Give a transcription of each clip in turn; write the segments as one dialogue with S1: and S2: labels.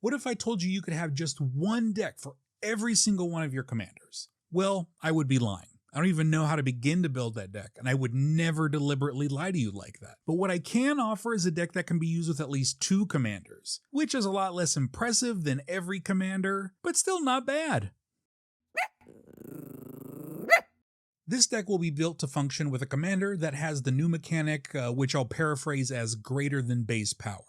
S1: What if I told you you could have just one deck for every single one of your commanders? Well, I would be lying. I don't even know how to begin to build that deck, and I would never deliberately lie to you like that. But what I can offer is a deck that can be used with at least 2 commanders, which is a lot less impressive than every commander, but still not bad. This deck will be built to function with a commander that has the new mechanic, which I'll paraphrase as greater than base power.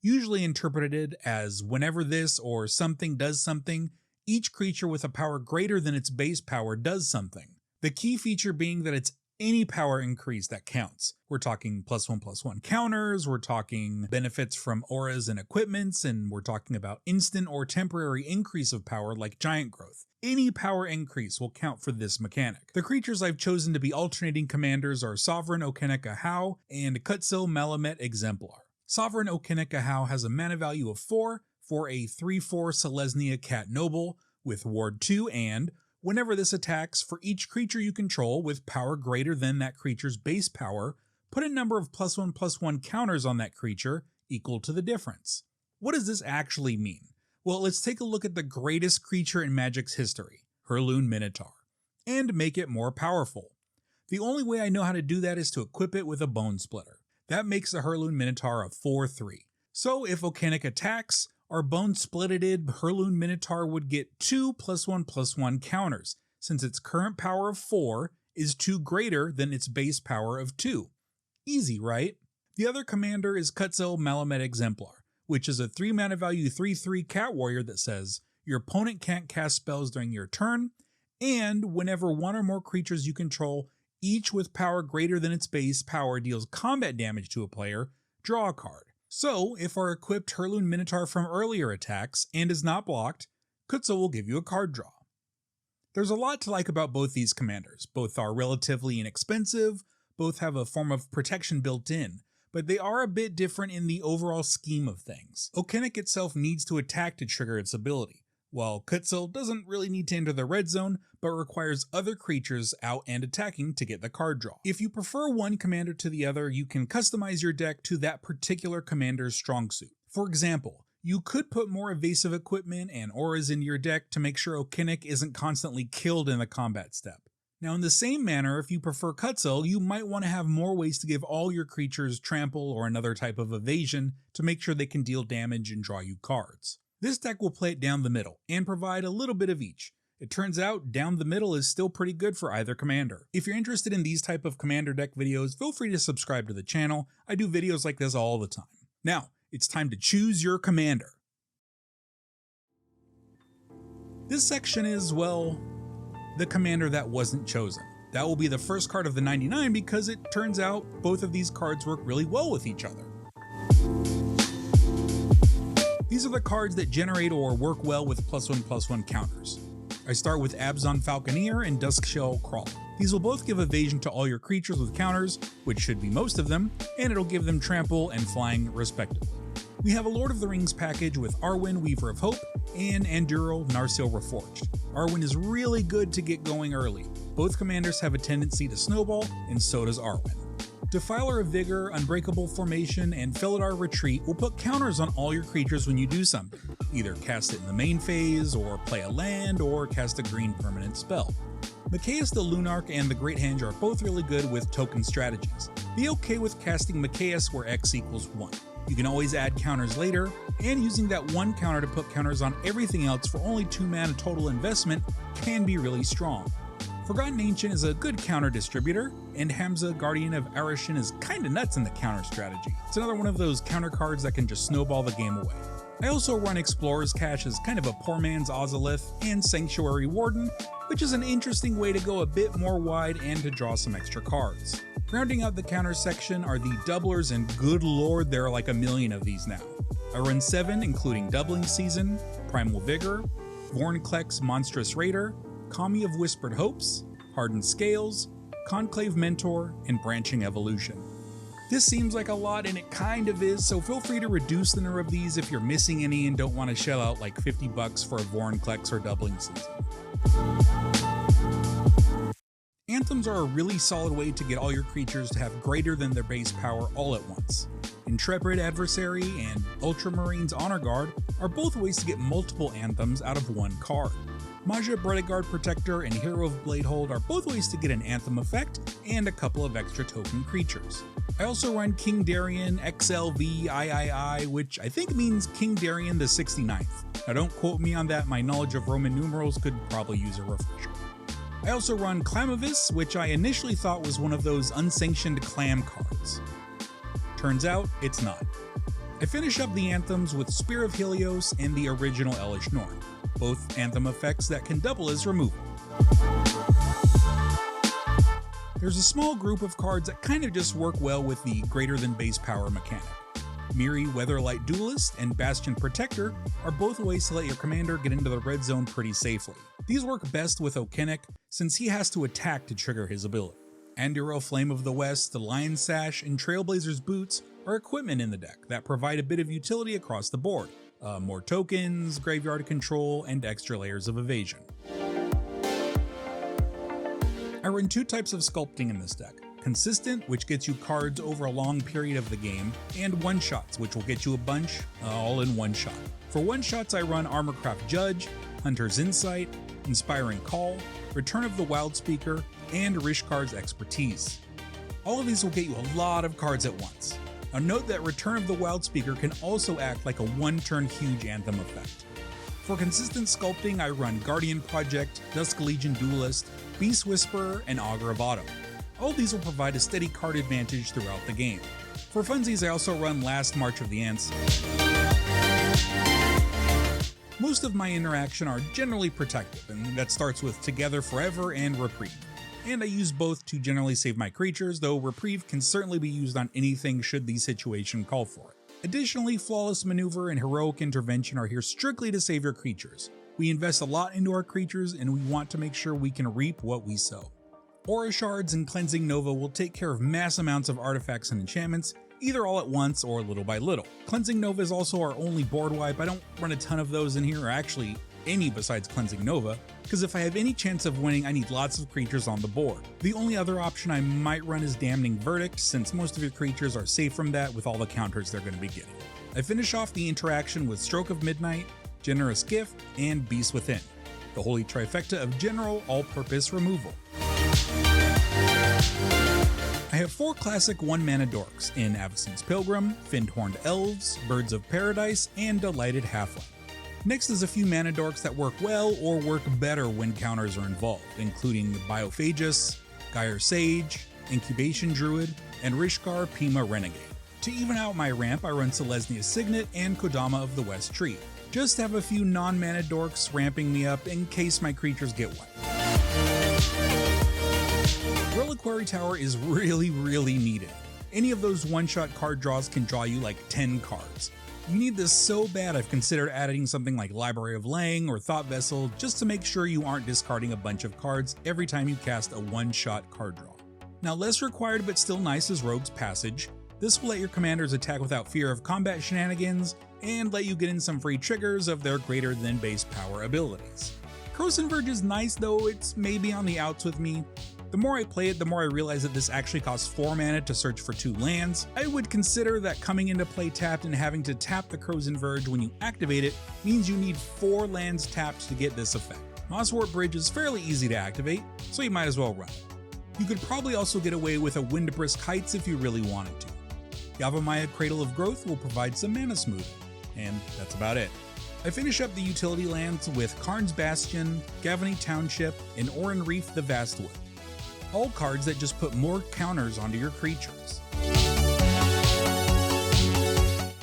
S1: Usually interpreted as whenever this or something does something, each creature with a power greater than its base power does something. The key feature being that it's any power increase that counts. We're talking +1/+1 counters, we're talking benefits from auras and equipments, and we're talking about instant or temporary increase of power like giant growth. Any power increase will count for this mechanic. The creatures I've chosen to be alternating commanders are Sovereign Okinec Ahau and Kutzil Malamet Exemplar. Sovereign Okinec Ahau has a mana value of 4 for a 3/4 Selesnya Cat Noble with Ward 2, and whenever this attacks, for each creature you control with power greater than that creature's base power, put a number of +1/+1 counters on that creature equal to the difference. What does this actually mean? Well, let's take a look at the greatest creature in Magic's history, Heirloom Minotaur, and make it more powerful. The only way I know how to do that is to equip it with a Bone Splitter. That makes the Heirloom Minotaur a 4/3. So if Okinec attacks, our Bone Splitted Heirloom Minotaur would get 2 +1/+1 counters, since its current power of 4 is 2 greater than its base power of 2. Easy, right? The other commander is Kutzil Malamet Exemplar, which is a 3 mana value 3/3 cat warrior that says, your opponent can't cast spells during your turn, and whenever one or more creatures you control, each with power greater than its base power deals combat damage to a player, draw a card. So, if our equipped Heirloom Minotaur from earlier attacks and is not blocked, Kutzil will give you a card draw. There's a lot to like about both these commanders. Both are relatively inexpensive, both have a form of protection built in, but they are a bit different in the overall scheme of things. Okinec itself needs to attack to trigger its ability, while Kutzil doesn't really need to enter the red zone, but requires other creatures out and attacking to get the card draw. If you prefer one commander to the other, you can customize your deck to that particular commander's strong suit. For example, you could put more evasive equipment and auras into your deck to make sure Okinec isn't constantly killed in the combat step. Now in the same manner, if you prefer Kutzil, you might want to have more ways to give all your creatures trample or another type of evasion to make sure they can deal damage and draw you cards. This deck will play it down the middle and provide a little bit of each. It turns out down the middle is still pretty good for either commander. If you're interested in these type of commander deck videos, feel free to subscribe to the channel. I do videos like this all the time. Now, it's time to choose your commander. This section is, well, the commander that wasn't chosen. That will be the first card of the 99 because it turns out both of these cards work really well with each other. These are the cards that generate or work well with +1/+1 counters. I start with Abzan Falconeer and Duskshell Crawler. These will both give evasion to all your creatures with counters, which should be most of them, and it'll give them trample and flying respectively. We have a Lord of the Rings package with Arwen, Weaver of Hope, and Anduril, Narsil Reforged. Arwen is really good to get going early. Both commanders have a tendency to snowball, and so does Arwen. Defiler of Vigor, Unbreakable Formation, and Felidar Retreat will put counters on all your creatures when you do something. Either cast it in the main phase, or play a land, or cast a green permanent spell. Mikaeus the Lunarch and the Great Henge are both really good with token strategies. Be okay with casting Mikaeus where X equals 1. You can always add counters later, and using that one counter to put counters on everything else for only 2 mana total investment can be really strong. Forgotten Ancient is a good counter distributor, and Hamza, Guardian of Arishin, is kinda nuts in the counter strategy. It's another one of those counter cards that can just snowball the game away. I also run Explorer's Cache as kind of a poor man's Ozolith, and Sanctuary Warden, which is an interesting way to go a bit more wide and to draw some extra cards. Rounding out the counter section are the doublers, and good lord, there are like a million of these now. I run 7, including Doubling Season, Primal Vigor, Vorinclex Monstrous Raider, Kami of Whispered Hopes, Hardened Scales, Conclave Mentor, and Branching Evolution. This seems like a lot, and it kind of is, so feel free to reduce the number of these if you're missing any and don't want to shell out like $50 for a Vorinclex or Doubling Season. Anthems are a really solid way to get all your creatures to have greater than their base power all at once. Intrepid Adversary and Ultramarines Honor Guard are both ways to get multiple Anthems out of one card. Maja Bodyguard Protector and Hero of Bladehold are both ways to get an Anthem effect and a couple of extra token creatures. I also run King Darien XLVIII, which I think means King Darien the 69th. Now don't quote me on that, my knowledge of Roman numerals could probably use a refresher. I also run Clamavis, which I initially thought was one of those unsanctioned clam cards. Turns out, it's not. I finish up the Anthems with Spear of Helios and the original Elish Norn, both Anthem effects that can double as removal. There's a small group of cards that kind of just work well with the greater than base power mechanic. Miri Weatherlight Duelist and Bastion Protector are both ways to let your commander get into the red zone pretty safely. These work best with Okinec, since he has to attack to trigger his ability. Anduril Flame of the West, the Lion Sash, and Trailblazer's Boots are equipment in the deck that provide a bit of utility across the board. More tokens, graveyard control, and extra layers of evasion. I run two types of sculpting in this deck. Consistent, which gets you cards over a long period of the game, and one-shots, which will get you a bunch, all in one shot. For one-shots I run Armorcraft Judge, Hunter's Insight, Inspiring Call, Return of the Wildspeaker, and Rishkar's Expertise. All of these will get you a lot of cards at once. Now note that Return of the Wildspeaker can also act like a one-turn huge Anthem effect. For consistent sculpting, I run Guardian Project, Dusk Legion Duelist, Beast Whisperer, and Augur of Autumn. All of these will provide a steady card advantage throughout the game. For funsies, I also run Last March of the Ants. Most of my interaction are generally protective, and that starts with Together Forever and Reprieve. And I use both to generally save my creatures, though Reprieve can certainly be used on anything should the situation call for it. Additionally, Flawless Maneuver and Heroic Intervention are here strictly to save your creatures. We invest a lot into our creatures, and we want to make sure we can reap what we sow. Aura Shards and Cleansing Nova will take care of mass amounts of artifacts and enchantments, either all at once or little by little. Cleansing Nova is also our only board wipe. I don't run a ton of those in here, or actually any besides Cleansing Nova, because if I have any chance of winning, I need lots of creatures on the board. The only other option I might run is Damning Verdict, since most of your creatures are safe from that with all the counters they're going to be getting. I finish off the interaction with Stroke of Midnight, Generous Gift, and Beast Within, the holy trifecta of general all-purpose removal. I have 4 classic 1-mana dorks in Avacyn's Pilgrim, Finned-Horned Elves, Birds of Paradise, and Delighted Halfling. Next is a few mana dorks that work well or work better when counters are involved, including Biophagus, Gyre Sage, Incubation Druid, and Rishkar Pima Renegade. To even out my ramp, I run Selesnya Signet and Kodama of the West Tree. Just have a few non-mana dorks ramping me up in case my creatures get wet. Reliquary Tower is really needed. Any of those one-shot card draws can draw you like 10 cards. You need this so bad I've considered adding something like Library of Lang or Thought Vessel just to make sure you aren't discarding a bunch of cards every time you cast a one-shot card draw. Now less required but still nice is Rogue's Passage. This will let your commanders attack without fear of combat shenanigans and let you get in some free triggers of their greater than base power abilities. Krosan Verge is nice, though it's maybe on the outs with me. The more I play it, the more I realize that this actually costs 4 mana to search for 2 lands. I would consider that coming into play tapped and having to tap the Krosan Verge when you activate it means you need 4 lands tapped to get this effect. Mosswort Bridge is fairly easy to activate, so you might as well run it. You could probably also get away with a Windbrisk Heights if you really wanted to. Yavimaya Cradle of Growth will provide some mana smoothing, and that's about it. I finish up the utility lands with Karn's Bastion, Gavany Township, and Oran Reef the Vastwood. All cards that just put more counters onto your creatures.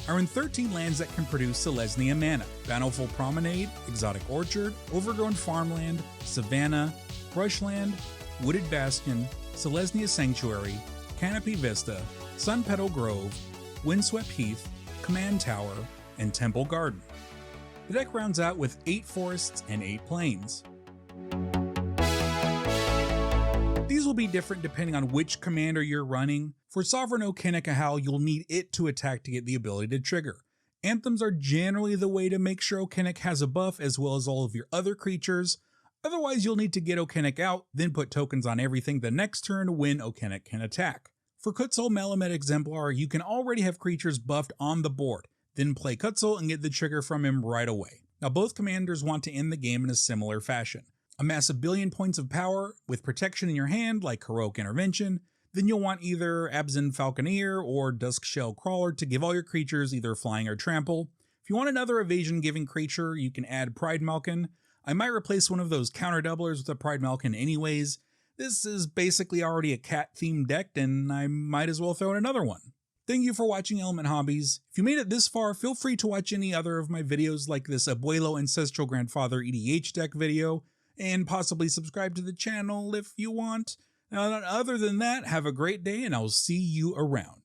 S1: I run 13 lands that can produce Selesnya mana: Bountiful Promenade, Exotic Orchard, Overgrown Farmland, Savannah, Brushland, Wooded Bastion, Selesnya Sanctuary, Canopy Vista, Sun Petal Grove, Windswept Heath, Command Tower, and Temple Garden. The deck rounds out with 8 forests and 8 plains. These will be different depending on which commander you're running. For Sovereign Okinec Ahau, you'll need it to attack to get the ability to trigger. Anthems are generally the way to make sure Okinec has a buff as well as all of your other creatures. Otherwise, you'll need to get Okinec out, then put tokens on everything the next turn when Okinec can attack. For Kutzil Malamet Exemplar, you can already have creatures buffed on the board, then play Kutzil and get the trigger from him right away. Now both commanders want to end the game in a similar fashion. Amass a billion points of power with protection in your hand like Heroic Intervention, then you'll want either Abzan Falconeer or Duskshell Crawler to give all your creatures either flying or trample. If you want another evasion-giving creature, you can add Pride Malkin. I might replace one of those counter doublers with a Pride Malkin anyways. This is basically already a cat-themed deck, and I might as well throw in another one. Thank you for watching Element Hobbies. If you made it this far, feel free to watch any other of my videos like this Abuelo Ancestral Grandfather EDH deck video, and possibly subscribe to the channel if you want. Other than that, have a great day and I'll see you around.